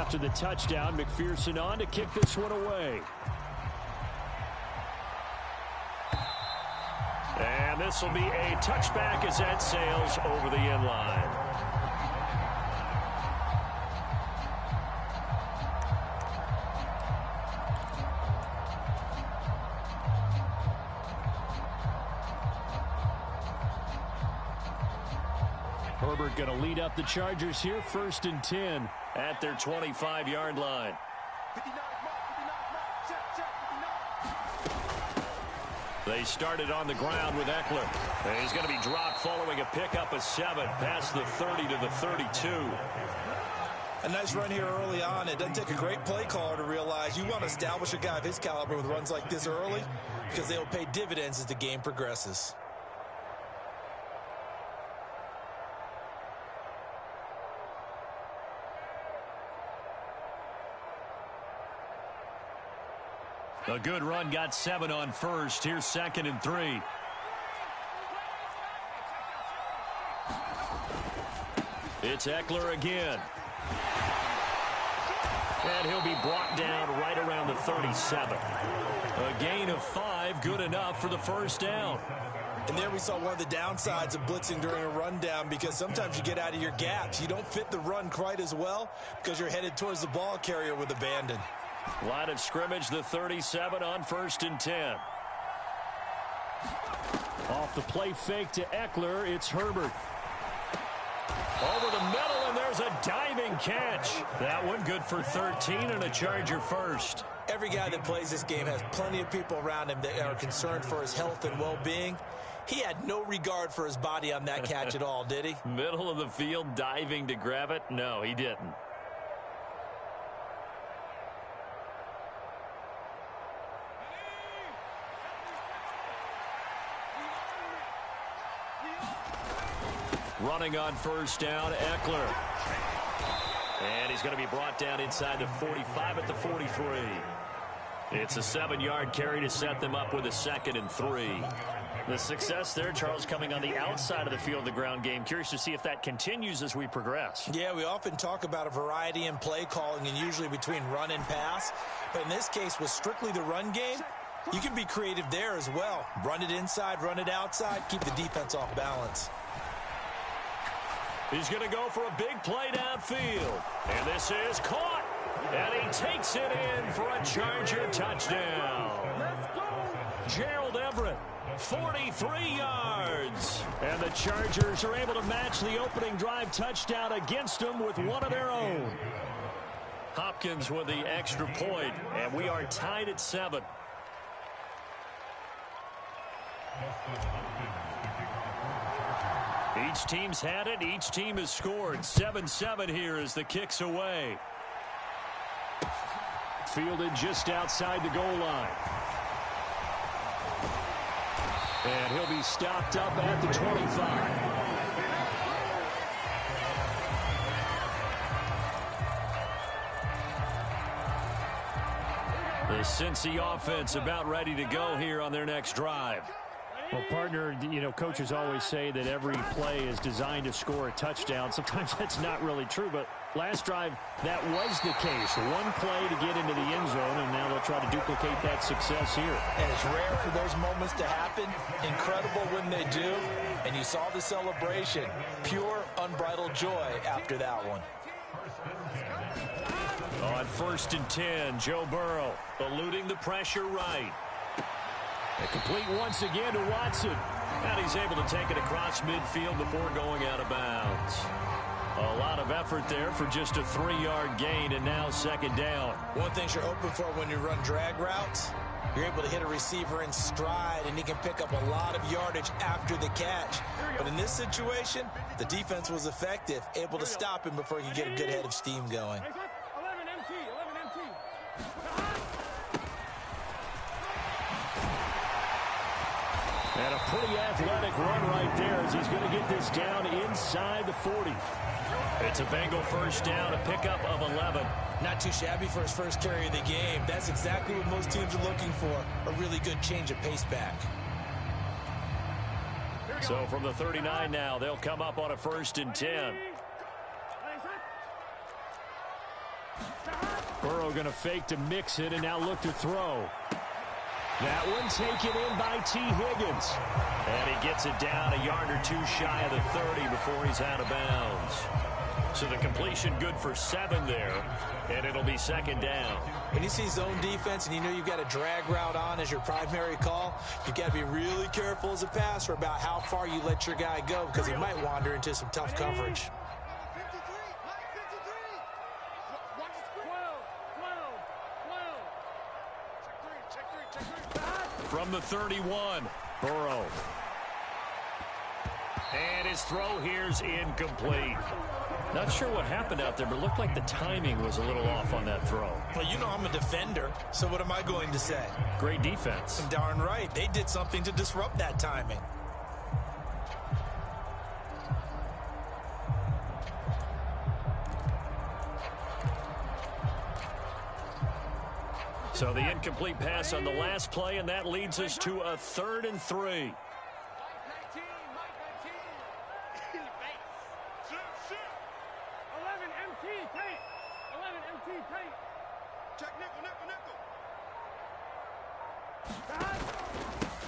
after the touchdown. McPherson on to kick this one away. And this will be a touchback as that sails over the end line. Herbert going to lead up the Chargers here, 1st and 10 at their 25-yard line. They started on the ground with Eckler. And he's going to be dropped following a pickup of 7 past the 30 to the 32. A nice run here early on. It doesn't take a great play caller to realize you want to establish a guy of his caliber with runs like this early because they will pay dividends as the game progresses. A good run got 7 on first. Here's 2nd and 3. It's Eckler again. And he'll be brought down right around the 37. A gain of 5, good enough for the first down. And there we saw one of the downsides of blitzing during a rundown because sometimes you get out of your gaps. You don't fit the run quite as well because you're headed towards the ball carrier with abandon. Line of scrimmage, the 37 on 1st and 10. Off the play fake to Eckler, it's Herbert. Over the middle, and there's a diving catch. That one good for 13 and a Charger first. Every guy that plays this game has plenty of people around him that are concerned for his health and well-being. He had no regard for his body on that catch at all, did he? Middle of the field, diving to grab it? No, he didn't. Running on first down, Eckler. And he's going to be brought down inside the 45 at the 43. It's a 7-yard carry to set them up with a 2nd and 3. The success there, Charles, coming on the outside of the field, the ground game. Curious to see if that continues as we progress. Yeah, we often talk about a variety in play calling and usually between run and pass. But in this case, with strictly the run game, you can be creative there as well. Run it inside, run it outside, keep the defense off balance. He's going to go for a big play downfield. And this is caught. And he takes it in for a Charger touchdown. Gerald Everett, 43 yards. And the Chargers are able to match the opening drive touchdown against them with one of their own. Hopkins with the extra point, and we are tied at 7. Each team's had it. Each team has scored. 7-7 here as the kick's away. Fielded just outside the goal line. And he'll be stopped up at the 25. The Cincy offense about ready to go here on their next drive. Well, partner, you know, coaches always say that every play is designed to score a touchdown. Sometimes that's not really true, but last drive, that was the case. One play to get into the end zone, and now they'll try to duplicate that success here. And it's rare for those moments to happen. Incredible when they do. And you saw the celebration. Pure, unbridled joy after that one. On 1st and 10, Joe Burrow eluding the pressure right. A complete once again to Watson. And he's able to take it across midfield before going out of bounds. A lot of effort there for just a 3-yard gain, and now 2nd down. One thing you're hoping for when you run drag routes, you're able to hit a receiver in stride, and he can pick up a lot of yardage after the catch. But in this situation, the defense was effective, able to stop him before he could get a good head of steam going. And a pretty athletic run right there as he's going to get this down inside the 40. It's a Bengal first down, a pickup of 11. Not too shabby for his first carry of the game. That's exactly what most teams are looking for, a really good change of pace back. So from the 39 now, they'll come up on a 1st and 10. Burrow going to fake to mix it and now look to throw. That one taken in by T. Higgins. And he gets it down a yard or two shy of the 30 before he's out of bounds. So the completion good for 7 there, and it'll be second down. When you see zone defense and you know you've got a drag route on as your primary call, you've got to be really careful as a passer about how far you let your guy go because he might wander into some tough coverage. From the 31, Burrow. And his throw here's incomplete. Not sure what happened out there, but it looked like the timing was a little off on that throw. Well, you know I'm a defender, so what am I going to say? Great defense. Darn right. They did something to disrupt that timing. So the incomplete pass on the last play, and that leads us to a 3rd and 3.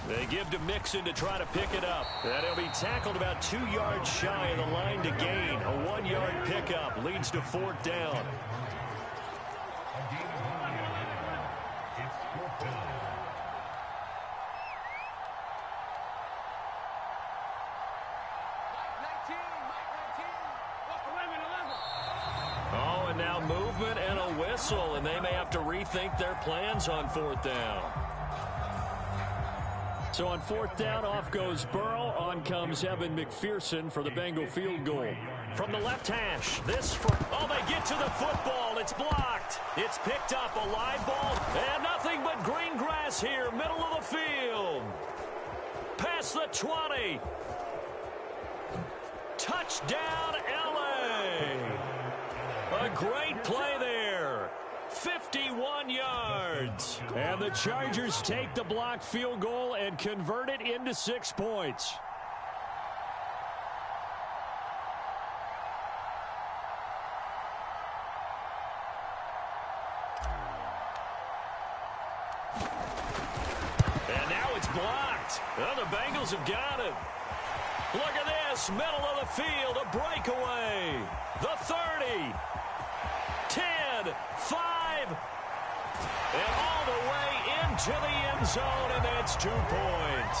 They give to Mixon to try to pick it up. And he'll be tackled about 2 yards shy of the line to gain. A 1-yard pickup leads to 4th down. Oh, and now movement and a whistle, and they may have to rethink their plans on 4th down. So on 4th down, off goes Burrow. On comes Evan McPherson for the Bengal field goal. From the left hash, this for... Oh, they get to the football. It's blocked. It's picked up, a live ball, and nothing but green grass here, middle of the field. Past the 20. Touchdown, L.A. A great play there. 51 yards. And the Chargers take the blocked field goal and convert it into 6 points. And now it's blocked. Well, the Bengals have got it. Look at this, middle of the field, a breakaway. The 30, 10, 5, and all the way into the end zone, and that's 2 points.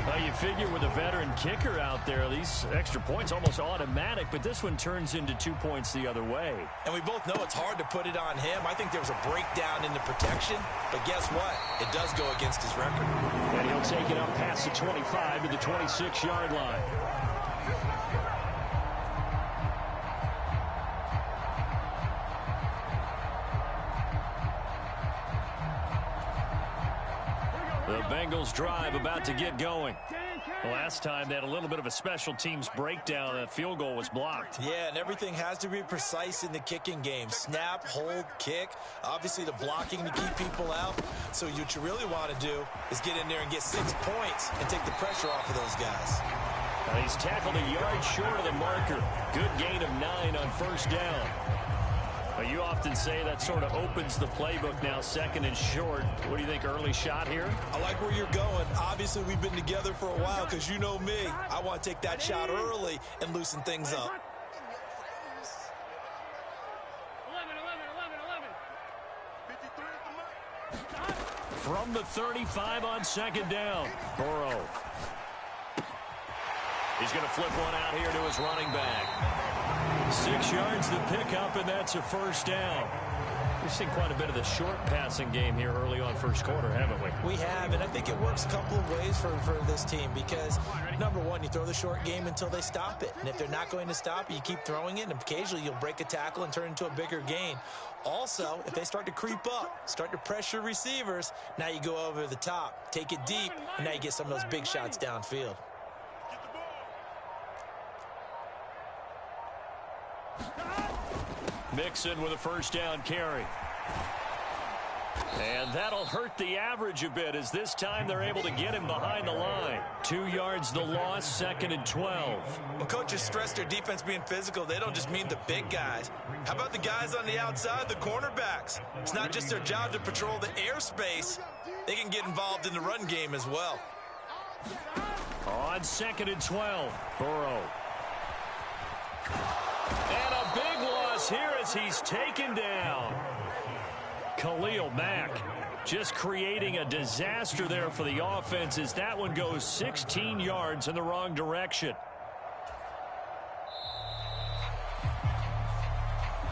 Well, you figure with a veteran kicker out there, these extra points almost automatic, but this one turns into 2 points the other way. And we both know it's hard to put it on him. I think there was a breakdown in the protection, but guess what? It does go against his record. And he'll take it up past the 25 to the 26-yard line. The Bengals drive about to get going. Last time they had a little bit of a special teams breakdown. That field goal was blocked. Yeah, and everything has to be precise in the kicking game. Snap, hold, kick. Obviously the blocking to keep people out. So what you really want to do is get in there and get 6 points and take the pressure off of those guys. He's tackled a yard short of the marker. Good gain of 9 on 1st down. You often say that sort of opens the playbook now, 2nd and short. What do you think, early shot here? I like where you're going. Obviously, we've been together for a while because you know me. I want to take that shot early and loosen things up. 11. From the 35 on 2nd down, Burrow. He's going to flip one out here to his running back. 6 yards to pick up, and that's a 1st down. We've seen quite a bit of the short passing game here early on 1st quarter, haven't we? We have, and I think it works a couple of ways for this team because, number one, you throw the short game until they stop it. And if they're not going to stop it, you keep throwing it, and occasionally you'll break a tackle and turn it into a bigger gain. Also, if they start to creep up, start to pressure receivers, now you go over the top, take it deep, and now you get some of those big shots downfield. Mixon with a 1st down carry. And that'll hurt the average a bit, as this time they're able to get him behind the line. 2 yards the loss, 2nd and 12. Well, coaches stress their defense being physical. They don't just mean the big guys. How about the guys on the outside, the cornerbacks? It's not just their job to patrol the airspace. They can get involved in the run game as well. On 2nd and 12, Burrow. And a big loss here as he's taken down. Khalil Mack just creating a disaster there for the offense as that one goes 16 yards in the wrong direction.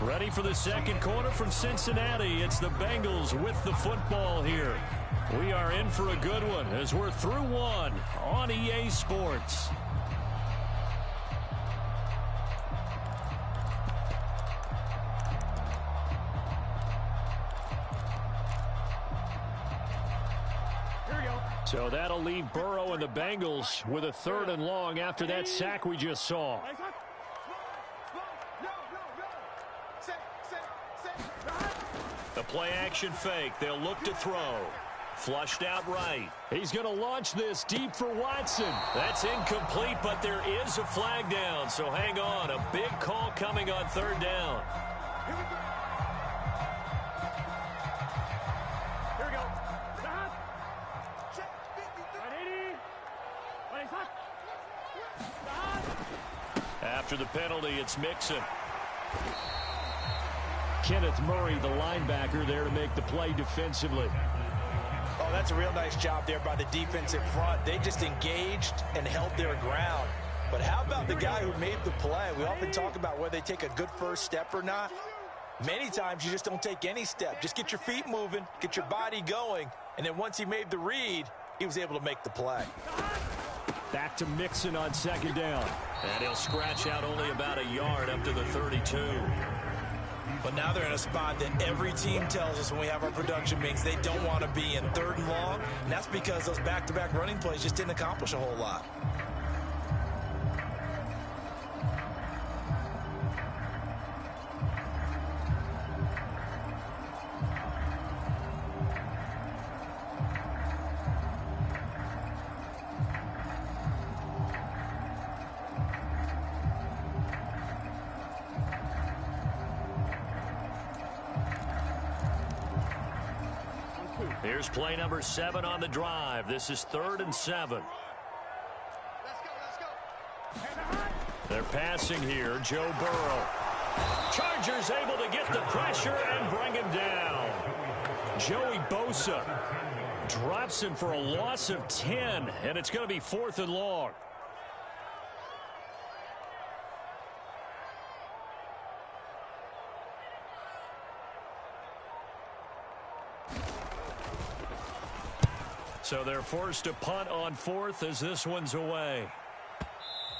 Ready for the second quarter from Cincinnati. It's the Bengals with the football here. We are in for a good one as we're through one on EA Sports. So that'll leave Burrow and the Bengals with a 3rd and long after that sack we just saw. The play action fake. They'll look to throw. Flushed out right. He's going to launch this deep for Watson. That's incomplete, but there is a flag down. So hang on. A big call coming on 3rd down. After the penalty, it's Mixon. Kenneth Murray, the linebacker, there to make the play defensively. Oh, that's a real nice job there by the defensive front. They just engaged and held their ground. But how about the guy who made the play? We often talk about whether they take a good first step or not. Many times you just don't take any step. Just get your feet moving, get your body going, and then once he made the read, he was able to make the play. Back to Mixon on 2nd down. And he'll scratch out only about a yard up to the 32. But now they're in a spot that every team tells us when we have our production meetings they don't want to be in, 3rd and long. And that's because those back-to-back running plays just didn't accomplish a whole lot. Here's play number 7 on the drive. This is 3rd and 7. They're passing here. Joe Burrow. Chargers able to get the pressure and bring him down. Joey Bosa drops him for a loss of 10, and it's going to be 4th and long. So they're forced to punt on 4th as this one's away.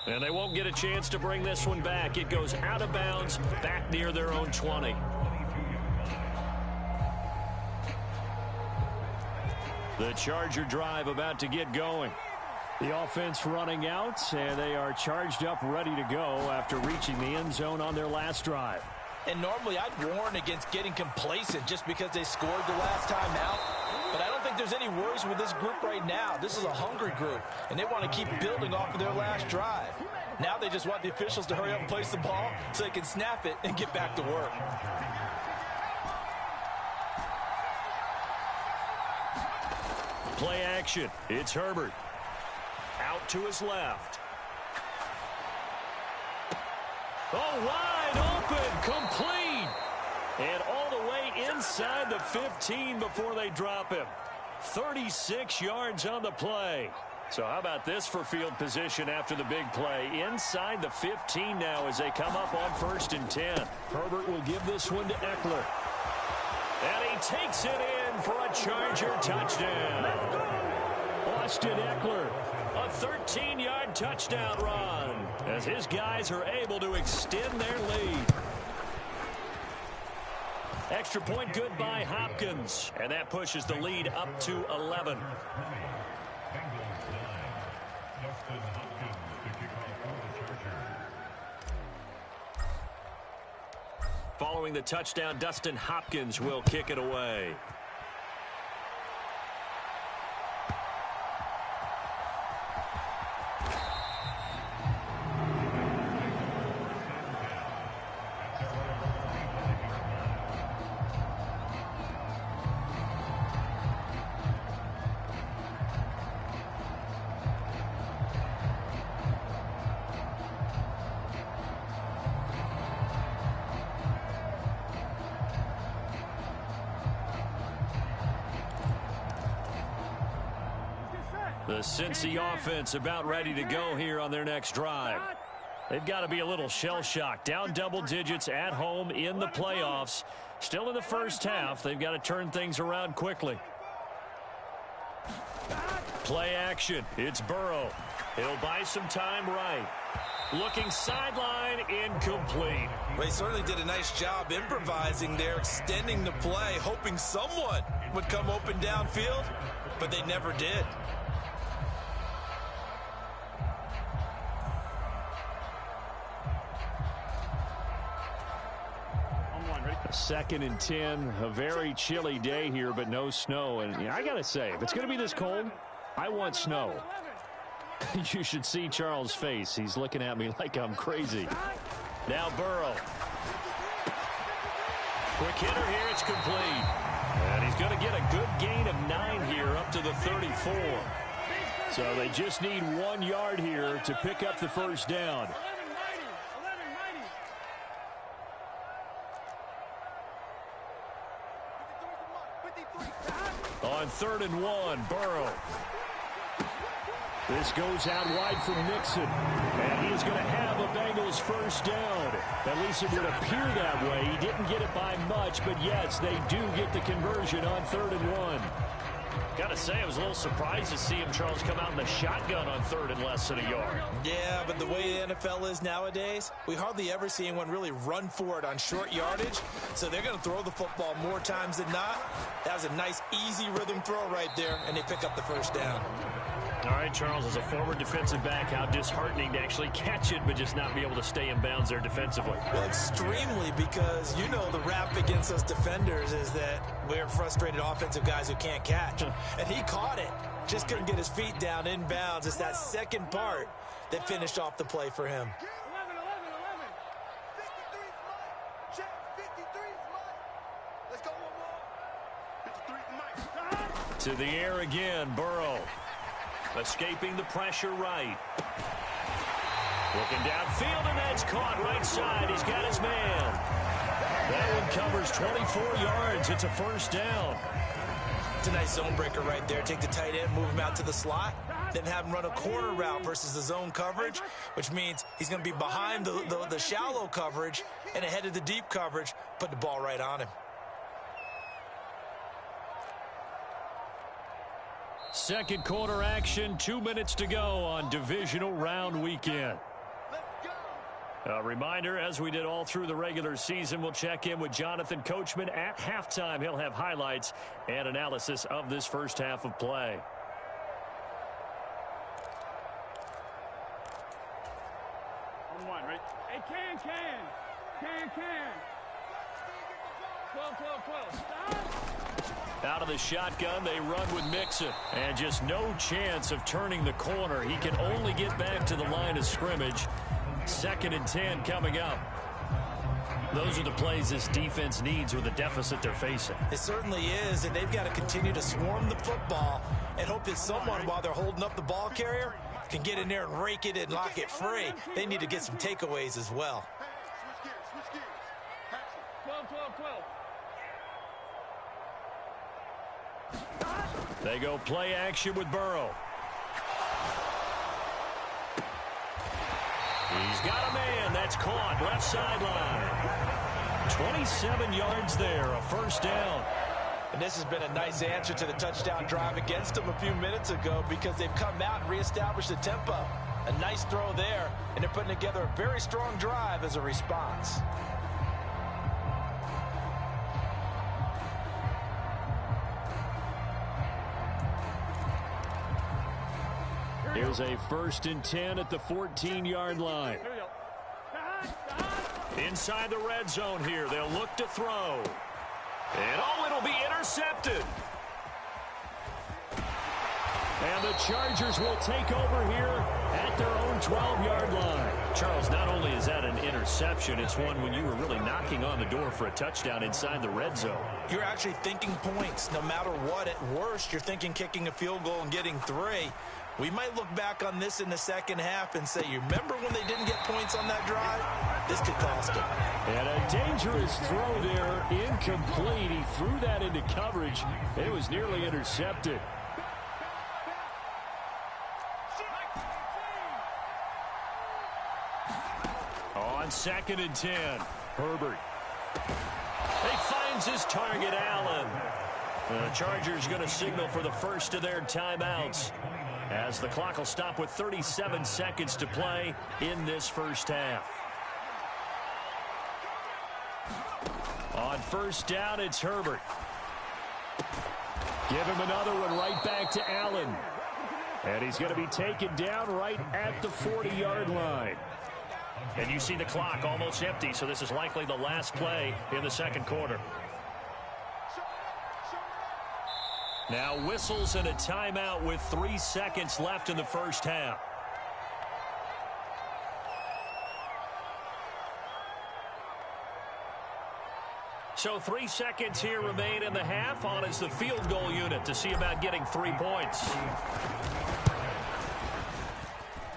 And they won't get a chance to bring this one back. It goes out of bounds, back near their own 20. The Charger drive about to get going. The offense running out, and they are charged up, ready to go after reaching the end zone on their last drive. And normally I'd warn against getting complacent just because they scored the last time out. But I don't think there's any worries with this group right now. This is a hungry group, and they want to keep building off of their last drive. Now they just want the officials to hurry up and place the ball so they can snap it and get back to work. Play action. It's Herbert. Out to his left. Oh, wide open. Complete. And all the way inside the 15 before they drop him. 36 yards on the play. So how about this for field position after the big play? Inside the 15 now as they come up on 1st and 10. Herbert will give this one to Eckler. And he takes it in for a Charger touchdown. Austin Eckler, a 13-yard touchdown run as his guys are able to extend their lead. Extra point good by Hopkins, and that pushes the lead up to 11. Following the touchdown, Dustin Hopkins will kick it away. The Cincy offense about ready to go here on their next drive. They've got to be a little shell-shocked. Down double digits at home in the playoffs. Still in the first half. They've got to turn things around quickly. Play action. It's Burrow. He'll buy some time right. Looking sideline, incomplete. Well, he certainly did a nice job improvising there, extending the play, hoping someone would come open downfield, but they never did. Second and 10, a very chilly day here, but no snow. And I got to say, if it's going to be this cold, I want snow. You should see Charles' face. He's looking at me like I'm crazy. Now Burrow. Quick hitter here. It's complete. And he's going to get a good gain of 9 here up to the 34. So they just need 1 yard here to pick up the first down. On 3rd and 1, Burrow. This goes out wide from Nixon. And he is going to have a Bengals first down. At least it would appear that way. He didn't get it by much, but yes, they do get the conversion on 3rd and 1. Got to say, I was a little surprised to see him, Charles, come out in the shotgun on 3rd and less than a yard. Yeah, but the way the NFL is nowadays, we hardly ever see anyone really run for it on short yardage. So they're going to throw the football more times than not. That was a nice, easy rhythm throw right there, and they pick up the first down. All right, Charles, as a former defensive back, how disheartening to actually catch it but just not be able to stay in bounds there defensively. Well, extremely, because you know the rap against us defenders is that we're frustrated offensive guys who can't catch. And he caught it. Just couldn't get his feet down in bounds. It's that second part that finished off the play for him. 11. 53 Mike. Check. 53 Mike. Let's go one more. 53 Mike. To the air again, Burrow. Escaping the pressure right. Looking downfield, and that's caught right side. He's got his man. That one covers 24 yards. It's a first down. It's a nice zone breaker right there. Take the tight end, move him out to the slot, then have him run a corner route versus the zone coverage, which means he's going to be behind the shallow coverage and ahead of the deep coverage. Put the ball right on him. Second quarter action, 2 minutes to go on divisional round weekend. A reminder, as we did all through the regular season, we'll check in with Jonathan Coachman at halftime. He'll have highlights and analysis of this first half of play. On 1, right? Hey, can. 12. Out of the shotgun, they run with Mixon. And just no chance of turning the corner. He can only get back to the line of scrimmage. 2nd and 10 coming up. Those are the plays this defense needs with the deficit they're facing. It certainly is, and they've got to continue to swarm the football and hope that someone, while they're holding up the ball carrier, can get in there and rake it and lock it free. They need to get some takeaways as well. Switch gears. 12. They go play action with Burrow. He's got a man. That's caught. Left sideline. 27 yards there. A first down. And this has been a nice answer to the touchdown drive against them a few minutes ago, because they've come out and reestablished the tempo. A nice throw there, and they're putting together a very strong drive as a response. Here's a 1st and 10 at the 14-yard line. Inside the red zone here. They'll look to throw. And it'll be intercepted. And the Chargers will take over here at their own 12-yard line. Charles, not only is that an interception, it's one when you were really knocking on the door for a touchdown inside the red zone. You're actually thinking points. No matter what, at worst, you're thinking kicking a field goal and getting 3. We might look back on this in the second half and say, you remember when they didn't get points on that drive? This could cost them. And a dangerous throw there, incomplete. He threw that into coverage. It was nearly intercepted. On 2nd and 10. Herbert. He finds his target, Allen. The Chargers going to signal for the first of their timeouts, as the clock will stop with 37 seconds to play in this first half. On first down, it's Herbert. Give him another one right back to Allen. And he's going to be taken down right at the 40-yard line. And you see the clock almost empty, so this is likely the last play in the second quarter. Now whistles and a timeout with 3 seconds left in the first half. So 3 seconds here remain in the half. On is the field goal unit to see about getting 3 points.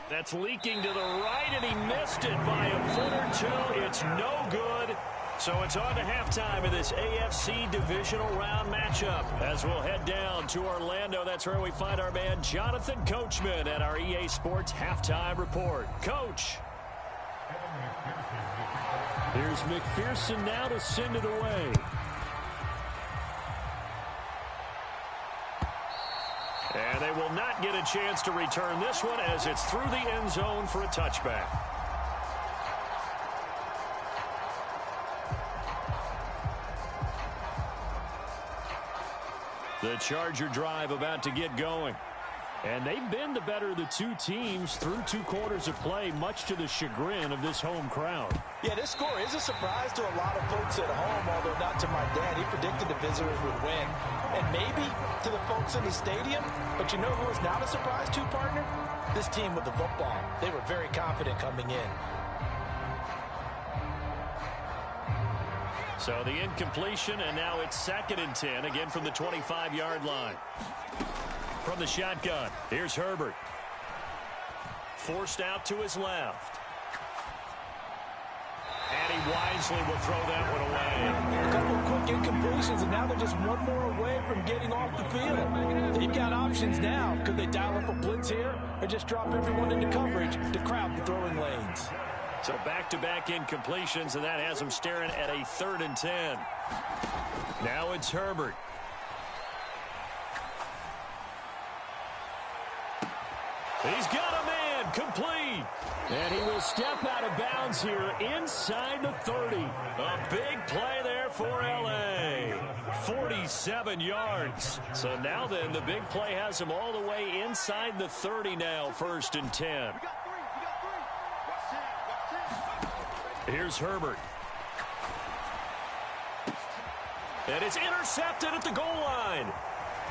That's leaking to the right, and he missed it by a foot or two. It's no good. So it's on to halftime of this AFC divisional round matchup. As we'll head down to Orlando, that's where we find our man Jonathan Coachman at our EA Sports Halftime Report. Coach. Here's McPherson now to send it away. And they will not get a chance to return this one as it's through the end zone for a touchback. The Charger drive about to get going. And they've been the better of the two teams through 2 quarters of play, much to the chagrin of this home crowd. Yeah, this score is a surprise to a lot of folks at home, although not to my dad. He predicted the visitors would win. And maybe to the folks in the stadium. But you know who is not a surprise to, partner? This team with the football. They were very confident coming in. So the incompletion, and now it's 2nd and 10, again from the 25-yard line. From the shotgun, here's Herbert. Forced out to his left. And he wisely will throw that one away. A couple of quick incompletions, and now they're just one more away from getting off the field. They've got options now. Could they dial up a blitz here or just drop everyone into coverage to crowd the throwing lanes? So back-to-back incompletions, and that has them staring at a 3rd and 10. Now it's Herbert. He's got a man, complete. And he will step out of bounds here inside the 30. A big play there for L.A. 47 yards. So now then, the big play has him all the way inside the 30 now, 1st and 10. Here's Herbert. And it's intercepted at the goal line.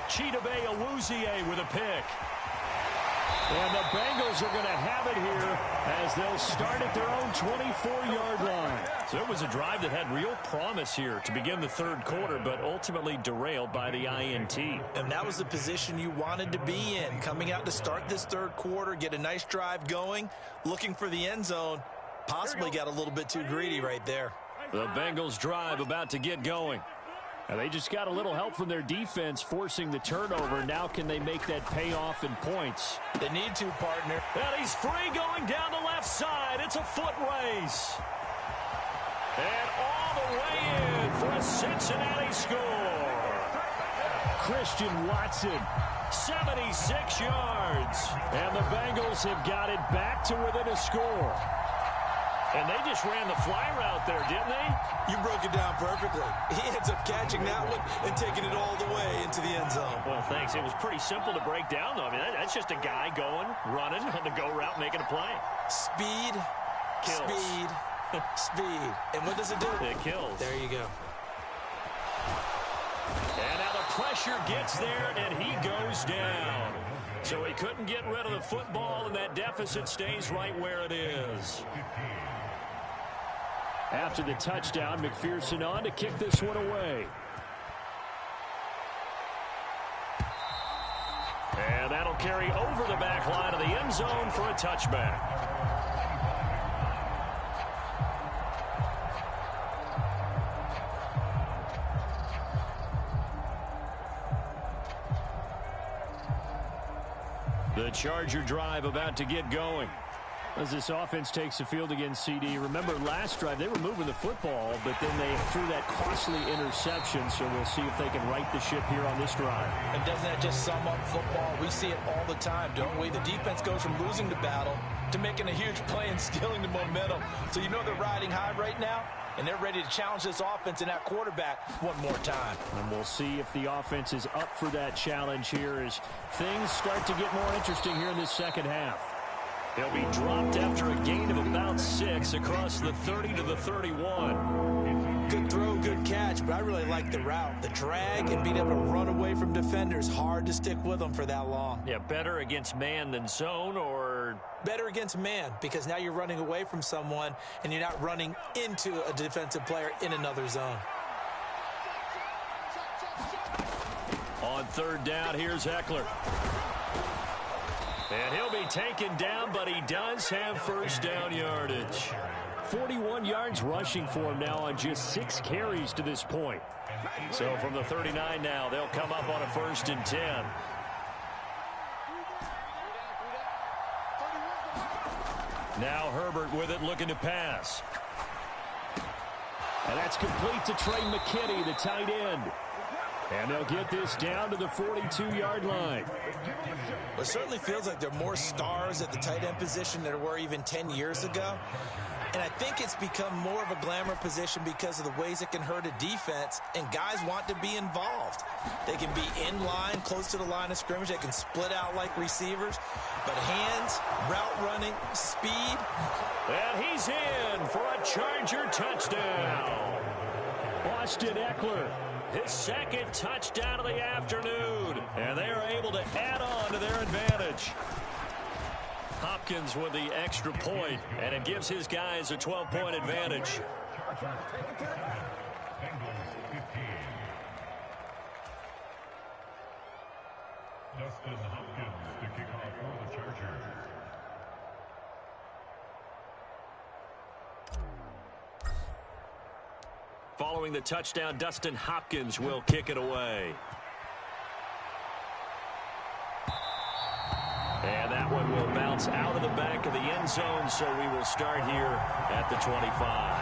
Chidobe Awuzie with a pick. And the Bengals are going to have it here as they'll start at their own 24-yard line. So it was a drive that had real promise here to begin the 3rd quarter, but ultimately derailed by the INT. And that was the position you wanted to be in. Coming out to start this 3rd quarter, get a nice drive going, looking for the end zone. Possibly got a little bit too greedy right there. The Bengals drive about to get going. And they just got a little help from their defense forcing the turnover. Now can they make that pay off in points? They need to, partner. And he's free going down the left side. It's a foot race. And all the way in for a Cincinnati score. Christian Watson, 76 yards. And the Bengals have got it back to within a score. And they just ran the fly route there, didn't they? You broke it down perfectly. He ends up catching that one and taking it all the way into the end zone. Well, thanks. It was pretty simple to break down, though. I mean, that's just a guy going, running on the go route, making a play. Speed, kills. Speed, speed. And what does it do? It kills. There you go. And now the pressure gets there, and he goes down. So he couldn't get rid of the football, and that deficit stays right where it is. After the touchdown, McPherson on to kick this one away. And that'll carry over the back line of the end zone for a touchback. The Charger drive about to get going. As this offense takes the field against CD, remember last drive they were moving the football, but then they threw that costly interception, so we'll see if they can right the ship here on this drive. And doesn't that just sum up football? We see it all the time, don't we? The defense goes from losing the battle to making a huge play and stealing the momentum. So you know they're riding high right now, and they're ready to challenge this offense and that quarterback one more time. And we'll see if the offense is up for that challenge here as things start to get more interesting here in this second half. He'll be dropped after a gain of about 6 across the 30 to the 31. Good throw, good catch, but I really like the route. The drag and being able to run away from defenders, hard to stick with them for that long. Yeah, better against man than zone, or better against man, because now you're running away from someone and you're not running into a defensive player in another zone. On third down, here's Eckler. And he'll be taken down, but he does have first down yardage. 41 yards rushing for him now on just 6 carries to this point. So from the 39 now, they'll come up on a 1st and 10. Now Herbert with it, looking to pass. And that's complete to Trey McKinney, the tight end. And they'll get this down to the 42-yard line. It certainly feels like there are more stars at the tight end position than there were even 10 years ago. And I think it's become more of a glamour position because of the ways it can hurt a defense, and guys want to be involved. They can be in line, close to the line of scrimmage. They can split out like receivers. But hands, route running, speed. And he's in for a Charger touchdown. Austin Eckler, his second touchdown of the afternoon. And they are able to add on to their advantage. Hopkins with the extra point, and it gives his guys a 12-point advantage. Dustin Hopkins to kick off for the Chargers. Following the touchdown, Dustin Hopkins will kick it away. And that one will bounce out of the back of the end zone, so we will start here at the 25.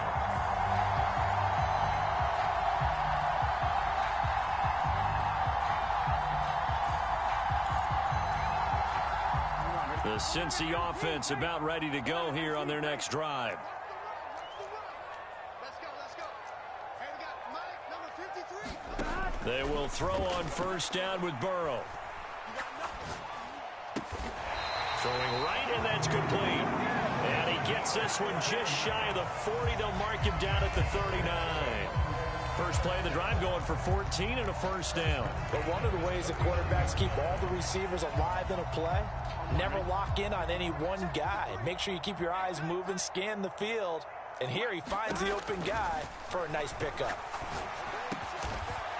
The Cincy offense about ready to go here on their next drive. They will throw on first down with Burrow. Throwing right, and that's complete. And he gets this one just shy of the 40. They'll mark him down at the 39. First play of the drive going for 14 and a first down. But one of the ways the quarterbacks keep all the receivers alive in a play, never lock in on any one guy. Make sure you keep your eyes moving, scan the field. And here he finds the open guy for a nice pickup.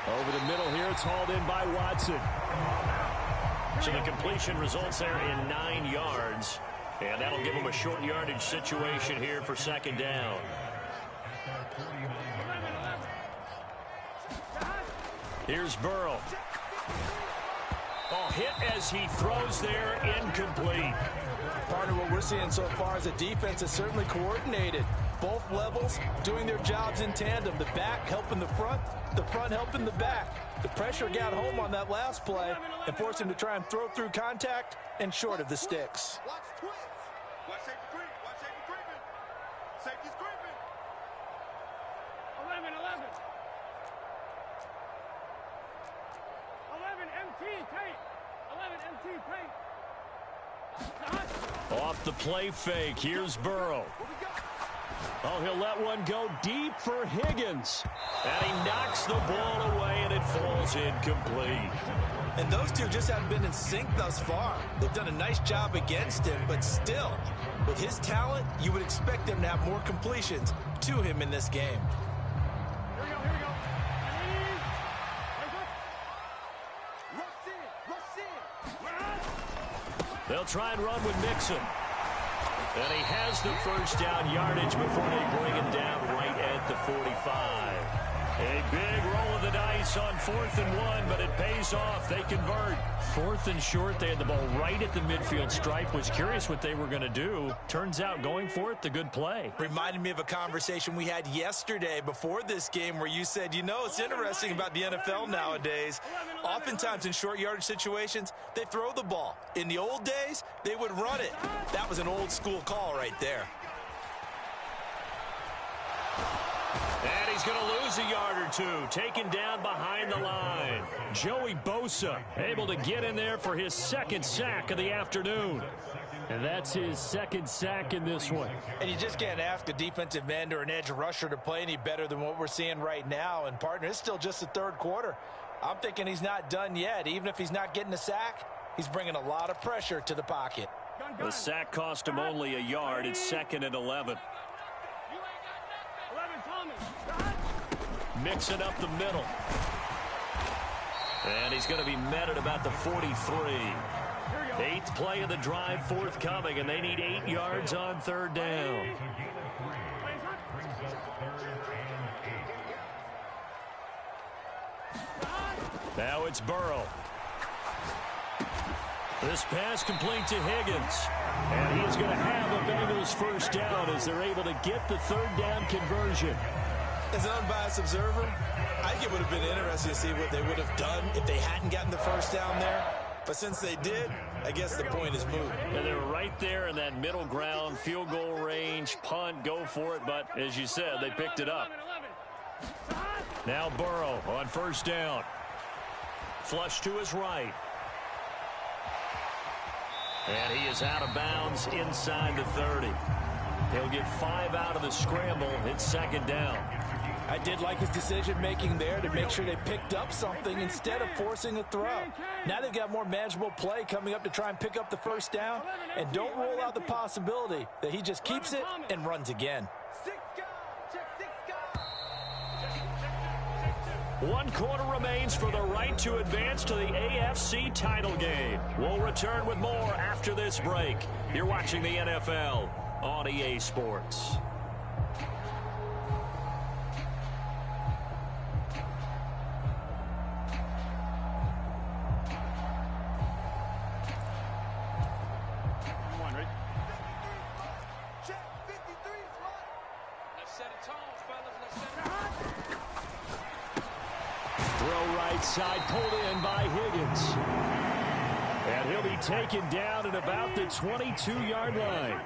Over the middle here, it's hauled in by Watson. So the completion results there in 9 yards. And that'll give him a short yardage situation here for second down. Here's Burrow. Oh, hit as he throws there, incomplete. Part of what we're seeing so far is the defense is certainly coordinated. Both levels doing their jobs in tandem. The back helping the front helping the back. The pressure got home on that last play and forced him to try and throw through contact and short of the sticks. Watch twins. Watch safety creep. Watch safety creeping. Safety's creeping. 11. 11 MT tape. 11 MT tape. Off the play fake, here's Burrow. Oh, he'll let one go deep for Higgins. And he knocks the ball away, and it falls incomplete. And those two just haven't been in sync thus far. They've done a nice job against him, but still, with his talent, you would expect him to have more completions to him in this game. Here we go. Rush in. They'll try and run with Mixon. And he has the first down yardage before they bring him down right at the 45. A big roll of the dice points on 4th and 1, but it pays off. They convert. 4th and short. They had the ball right at the midfield stripe. Was curious what they were going to do. Turns out going for it, the good play. Reminded me of a conversation we had yesterday before this game where you said, you know, it's interesting about the NFL nowadays. Oftentimes in short yardage situations, they throw the ball. In the old days, they would run it. That was an old school call right there. And he's going to lose a yard or two, taken down behind the line. Joey Bosa able to get in there for his second sack of the afternoon. And that's his second sack in this one. And you just can't ask a defensive end or an edge rusher to play any better than what we're seeing right now. And, partner, it's still just the third quarter. I'm thinking he's not done yet. Even if he's not getting a sack, he's bringing a lot of pressure to the pocket. The sack cost him only a yard. It's 2nd and 11. Mixing up the middle. And he's going to be met at about the 43. 8th play of the drive forthcoming, and they need 8 yards on 3rd down. Now it's Burrow. This pass complete to Higgins. And he's going to have a Bengals first down as they're able to get the 3rd down conversion. As an unbiased observer, I think it would have been interesting to see what they would have done if they hadn't gotten the first down there. But since they did, I guess the point is moot. And they're right there in that middle ground, field goal range, punt, go for it. But as you said, they picked it up. Now Burrow on 1st down. Flush to his right. And he is out of bounds inside the 30. He'll get 5 out of the scramble. It's 2nd down. I did like his decision-making there to make sure they picked up something instead of forcing a throw. Now they've got more manageable play coming up to try and pick up the first down. And don't rule out the possibility that he just keeps it and runs again. 1 quarter remains for the right to advance to the AFC title game. We'll return with more after this break. You're watching the NFL on EA Sports. Side pulled in by Higgins. And he'll be taken down at about the 22-yard line.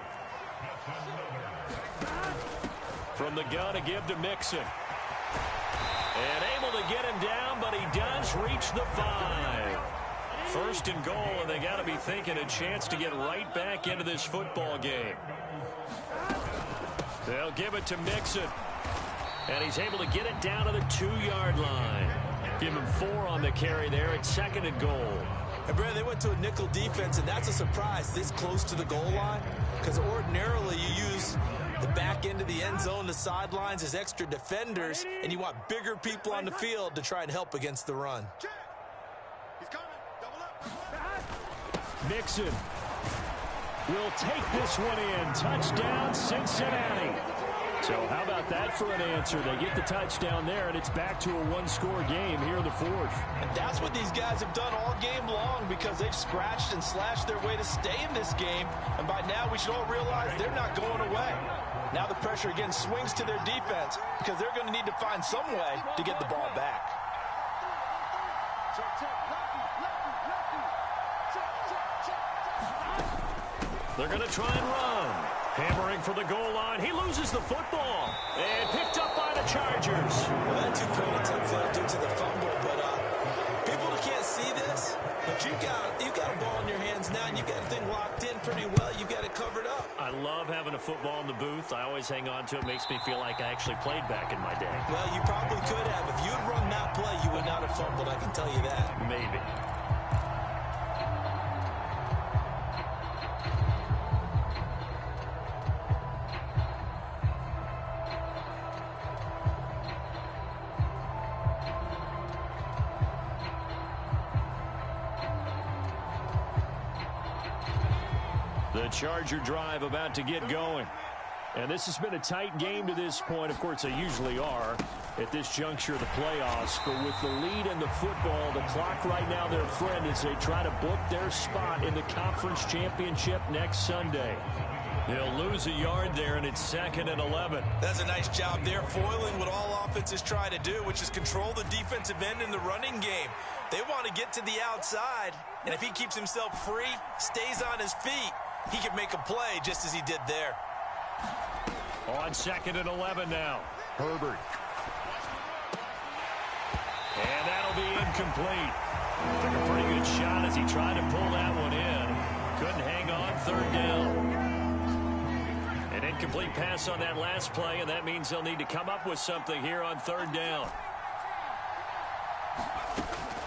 From the gun, a give to Mixon. And able to get him down, but he does reach the 5. 1st and goal, and they got to be thinking a chance to get right back into this football game. They'll give it to Mixon. And he's able to get it down to the 2-yard line. Give him 4 on the carry there at 2nd and goal. And Brad, they went to a nickel defense, and that's a surprise this close to the goal line. Because ordinarily you use the back end of the end zone, the sidelines as extra defenders, and you want bigger people on the field to try and help against the run. Mixon will take this one in. Touchdown, Cincinnati. So how about that for an answer? They get the touchdown there, and it's back to a 1-score game here in the 4th. And that's what these guys have done all game long because they've scratched and slashed their way to stay in this game. And by now, we should all realize they're not going away. Now the pressure again swings to their defense because they're going to need to find some way to get the ball back. They're going to try and run. Hammering for the goal line. He loses the football. And picked up by the Chargers. Well, that 2-point attempt failed due to the fumble, but people who can't see this, but you got a ball in your hands now, and you got the thing locked in pretty well. You got it covered up. I love having a football in the booth. I always hang on to it. Makes me feel like I actually played back in my day. Well, you probably could have. If you had run that play, you would not have fumbled, I can tell you that. Maybe. The Charger drive about to get going. And this has been a tight game to this point. Of course, they usually are. at this juncture of the playoffs. But with the lead in the football, the clock right now their friend as they try to book their spot in the conference championship next Sunday. They'll lose a yard there, and it's 2nd and 11. That's a nice job there, foiling what all offenses try to do, which is control the defensive end in the running game. They want to get to the outside, and if he keeps himself free, stays on his feet, he can make a play just as he did there. On 2nd and 11 now. Herbert. And that'll be incomplete. Took a pretty good shot as he tried to pull that one in. Couldn't hang on, 3rd down. An incomplete pass on that last play, and that means they'll need to come up with something here on 3rd down.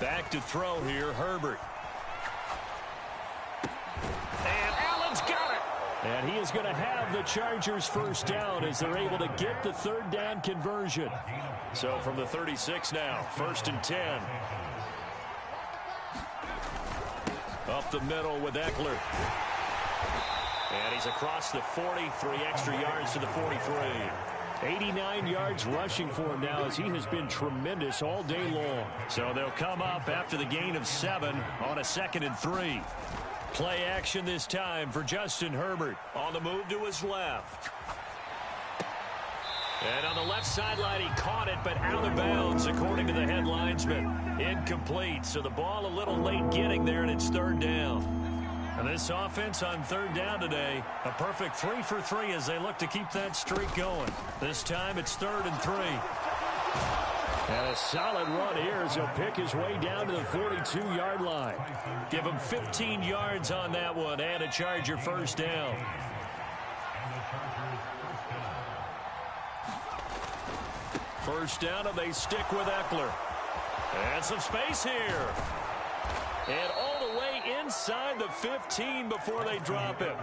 Back to throw here, Herbert. And Allen's got it. And he is going to have the Chargers first down as they're able to get the 3rd down conversion. So from the 36 now, 1st and 10. Up the middle with Eckler. And he's across the 40, 3 extra yards to the 43. 89 yards rushing for him now as he has been tremendous all day long. So they'll come up after the gain of 7 on a 2nd and 3. Play action this time for Justin Herbert on the move to his left. And on the left sideline, he caught it, but out of bounds, according to the head linesman. Incomplete, so the ball a little late getting there, and it's 3rd down. And this offense on 3rd down today, a perfect 3 for 3 as they look to keep that streak going. This time it's 3rd and 3. And a solid run here as he'll pick his way down to the 42-yard line. Give him 15 yards on that one and a Charger first down. First down, and they stick with Eckler. And some space here. And all the way inside the 15 before they drop him.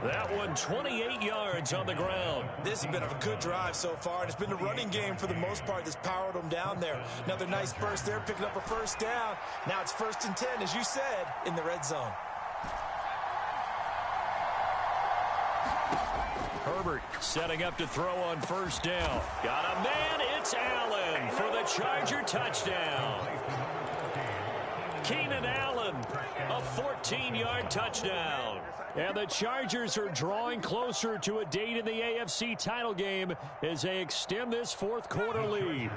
That one 28 yards on the ground. This has been a good drive so far, and it's been the running game for the most part that's powered them down there. Another nice burst there, picking up a first down. Now it's 1st and 10, as you said, in the red zone. Herbert setting up to throw on 1st down. Got a man, it's Allen for the Charger touchdown. Keenan Allen, a 14-yard touchdown. And the Chargers are drawing closer to a date in the AFC title game as they extend this 4th quarter lead.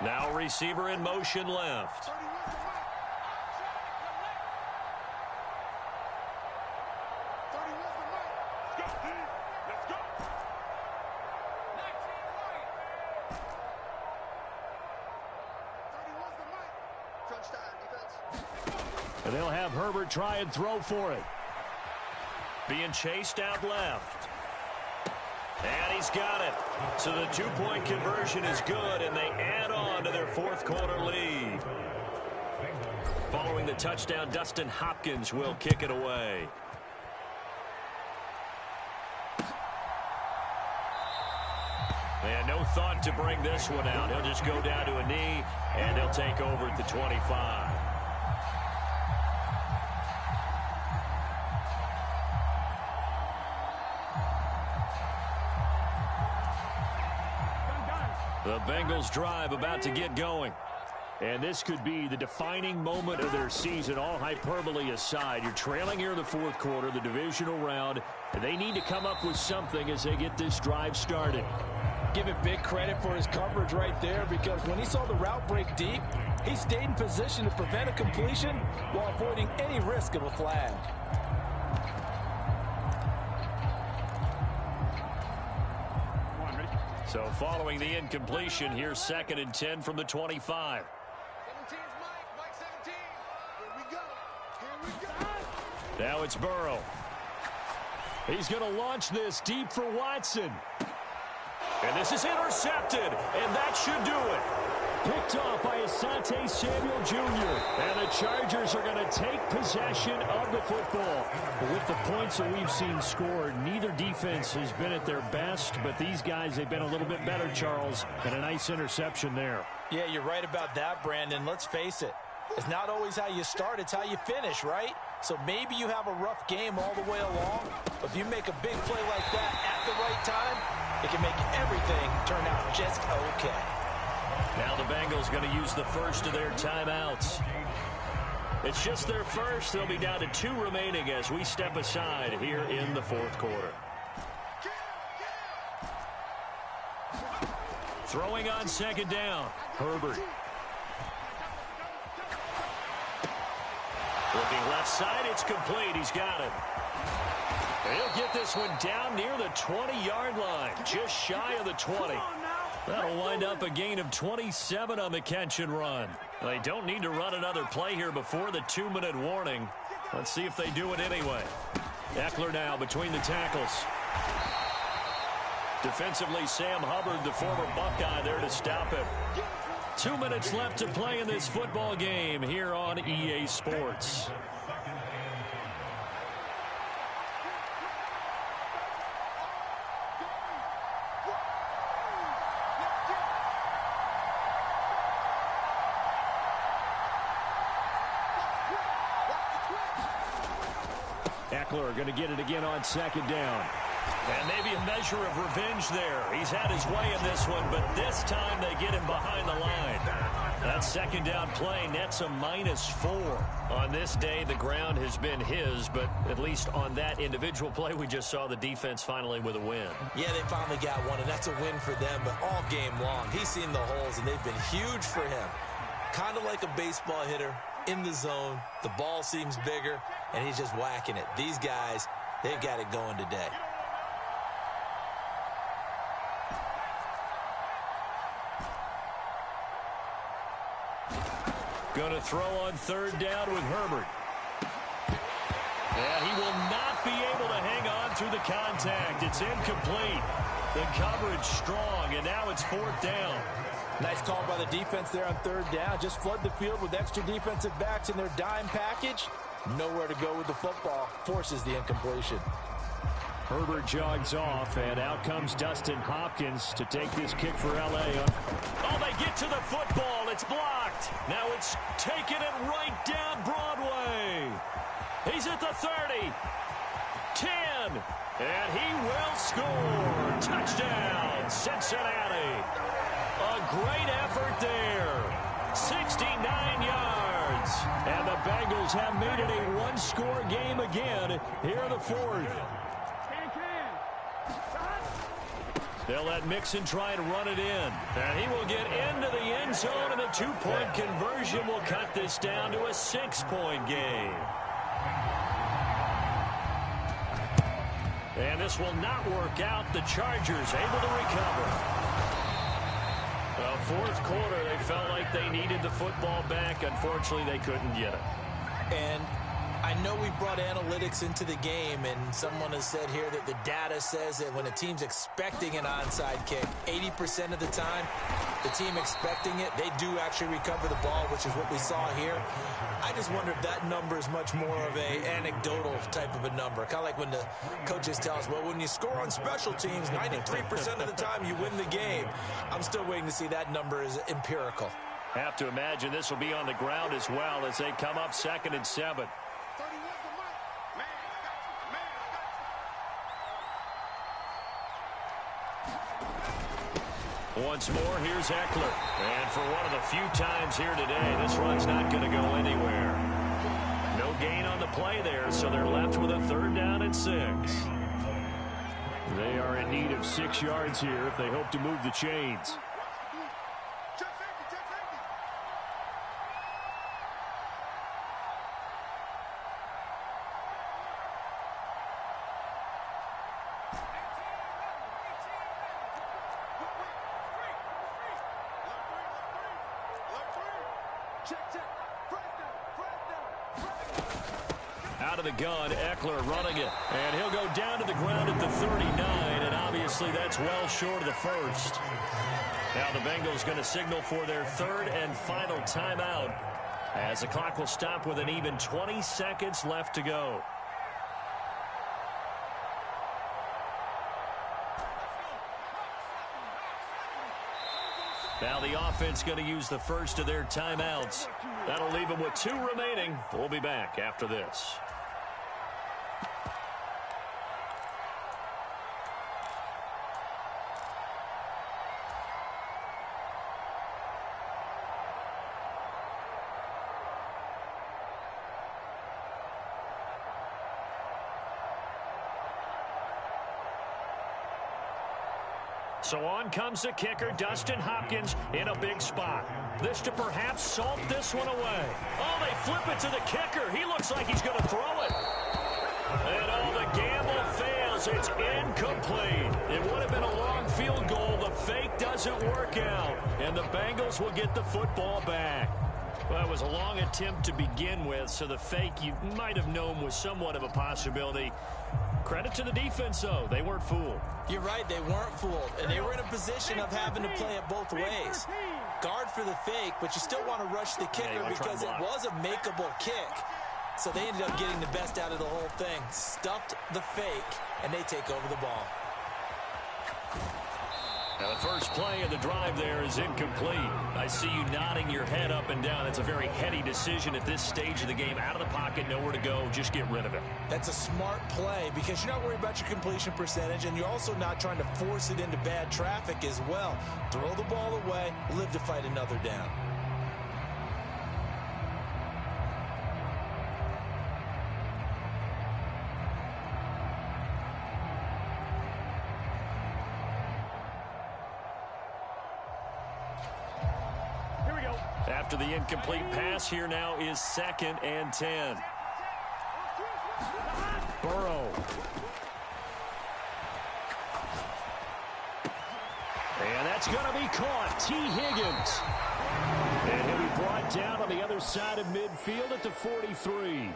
Now receiver in motion left. And they'll have Herbert try and throw for it. Being chased out left. And he's got it. So the 2-point conversion is good, and they add on to their 4th quarter lead. Following the touchdown, Dustin Hopkins will kick it away. And no thought to bring this one out. He'll just go down to a knee, and they'll take over at the 25. The Bengals drive about to get going. And this could be the defining moment of their season, all hyperbole aside. You're trailing here in the 4th quarter, the divisional round, and they need to come up with something as they get this drive started. Give it big credit for his coverage right there, because when he saw the route break deep, he stayed in position to prevent a completion while avoiding any risk of a flag. So following the incompletion, here's 2nd and 10 from the 25. Now it's Burrow. He's going to launch this deep for Watson. And this is intercepted, and that should do it. Picked off by Asante Samuel Jr. And the Chargers are going to take possession of the football. But with the points that we've seen scored, neither defense has been at their best. But these guys, they've been a little bit better, Charles. And a nice interception there. Yeah, you're right about that, Brandon. Let's face it. It's not always how you start, it's how you finish, right? So maybe you have a rough game all the way along, but if you make a big play like that at the right time, it can make everything turn out just okay. Now the Bengals going to use the first of their timeouts. It's just their first. They'll be down to 2 remaining as we step aside here in the fourth quarter. Throwing on second down, Herbert. Looking left side, it's complete. He's got it. He'll get this one down near the 20-yard line, just shy of the 20. That'll wind up a gain of 27 on the catch and run. They don't need to run another play here before the 2-minute warning. Let's see if they do it anyway. Eckler now between the tackles. Defensively, Sam Hubbard, the former Buckeye, there to stop him. 2 minutes left to play in this football game here on EA Sports. Eckler going to get it again on second down. And maybe a measure of revenge there. He's had his way in this one, but this time they get him behind the line. That second down play nets a -4. On this day, the ground has been his, but at least on that individual play, we just saw the defense finally with a win. Yeah, they finally got one, and that's a win for them, but all game long, he's seen the holes, and they've been huge for him. Kind of like a baseball hitter in the zone. The ball seems bigger, and he's just whacking it. These guys, they've got it going today. Going to throw on third down with Herbert. And he will not be able to hang on through the contact. It's incomplete. The coverage strong, and now it's fourth down. Nice call by the defense there on third down. Just flood the field with extra defensive backs in their dime package. Nowhere to go with the football. Forces the incompletion. Herbert jogs off, and out comes Dustin Hopkins to take this kick for L.A. Oh, they get to the football. It's blocked. Now it's taken it right down Broadway. He's at the 30. 10. And he will score. Touchdown, Cincinnati. A great effort there. 69 yards. And the Bengals have made it a one-score game again here in the fourth. They'll let Mixon try and run it in. And he will get into the end zone, and the two-point conversion will cut this down to a 6-point game. And this will not work out. The Chargers able to recover. Well, fourth quarter, they felt like they needed the football back. Unfortunately, they couldn't get it. And I know we brought analytics into the game, and someone has said here that the data says that when a team's expecting an onside kick, 80% of the time, the team expecting it, they do actually recover the ball, which is what we saw here. I just wonder if that number is much more of a anecdotal type of a number. Kind of like when the coaches tell us, well, when you score on special teams, 93% of the time you win the game. I'm still waiting to see that number is empirical. Have to imagine this will be on the ground as well as they come up 2nd and 7. Once more, here's Eckler. And for one of the few times here today, this run's not going to go anywhere. No gain on the play there, so they're left with a 3rd down and 6. They are in need of 6 yards here if they hope to move the chains. Out of the gun, Eckler running it. And he'll go down to the ground at the 39, and obviously that's well short of the first. Now the Bengals going to signal for their 3rd and final timeout as the clock will stop with an even 20 seconds left to go. Now the offense going to use the first of their timeouts. That'll leave them with 2 remaining. We'll be back after this. So on comes the kicker, Dustin Hopkins, in a big spot. This to perhaps salt this one away. Oh, they flip it to the kicker. He looks like he's going to throw it. And the gamble fails. It's incomplete. It would have been a long field goal. The fake doesn't work out. And the Bengals will get the football back. Well, it was a long attempt to begin with, so the fake you might have known was somewhat of a possibility. Credit to the defense, though. They weren't fooled. You're right, they weren't fooled, and they were in a position of having to play it both ways. Guard for the fake, but you still want to rush the kicker because it was a makeable kick. So they ended up getting the best out of the whole thing. Stuffed the fake, and they take over the ball. Now the first play of the drive there is incomplete. I see you nodding your head up and down. That's a very heady decision at this stage of the game. Out of the pocket, nowhere to go. Just get rid of it. That's a smart play because you're not worried about your completion percentage, and you're also not trying to force it into bad traffic as well. Throw the ball away, live to fight another down. After the incomplete pass, here now is 2nd and 10. Burrow. And that's going to be caught. T. Higgins. And he'll be brought down on the other side of midfield at the 43.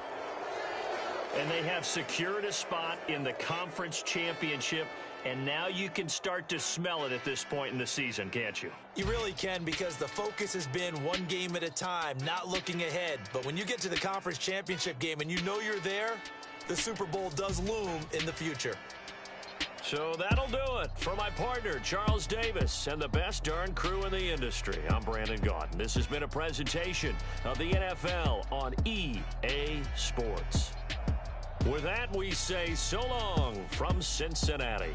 And they have secured a spot in the conference championship. And now you can start to smell it at this point in the season, can't you? You really can, because the focus has been one game at a time, not looking ahead. But when you get to the conference championship game and you know you're there, the Super Bowl does loom in the future. So that'll do it. For my partner, Charles Davis, and the best darn crew in the industry, I'm Brandon Gaudin. This has been a presentation of the NFL on EA Sports. With that, we say so long from Cincinnati.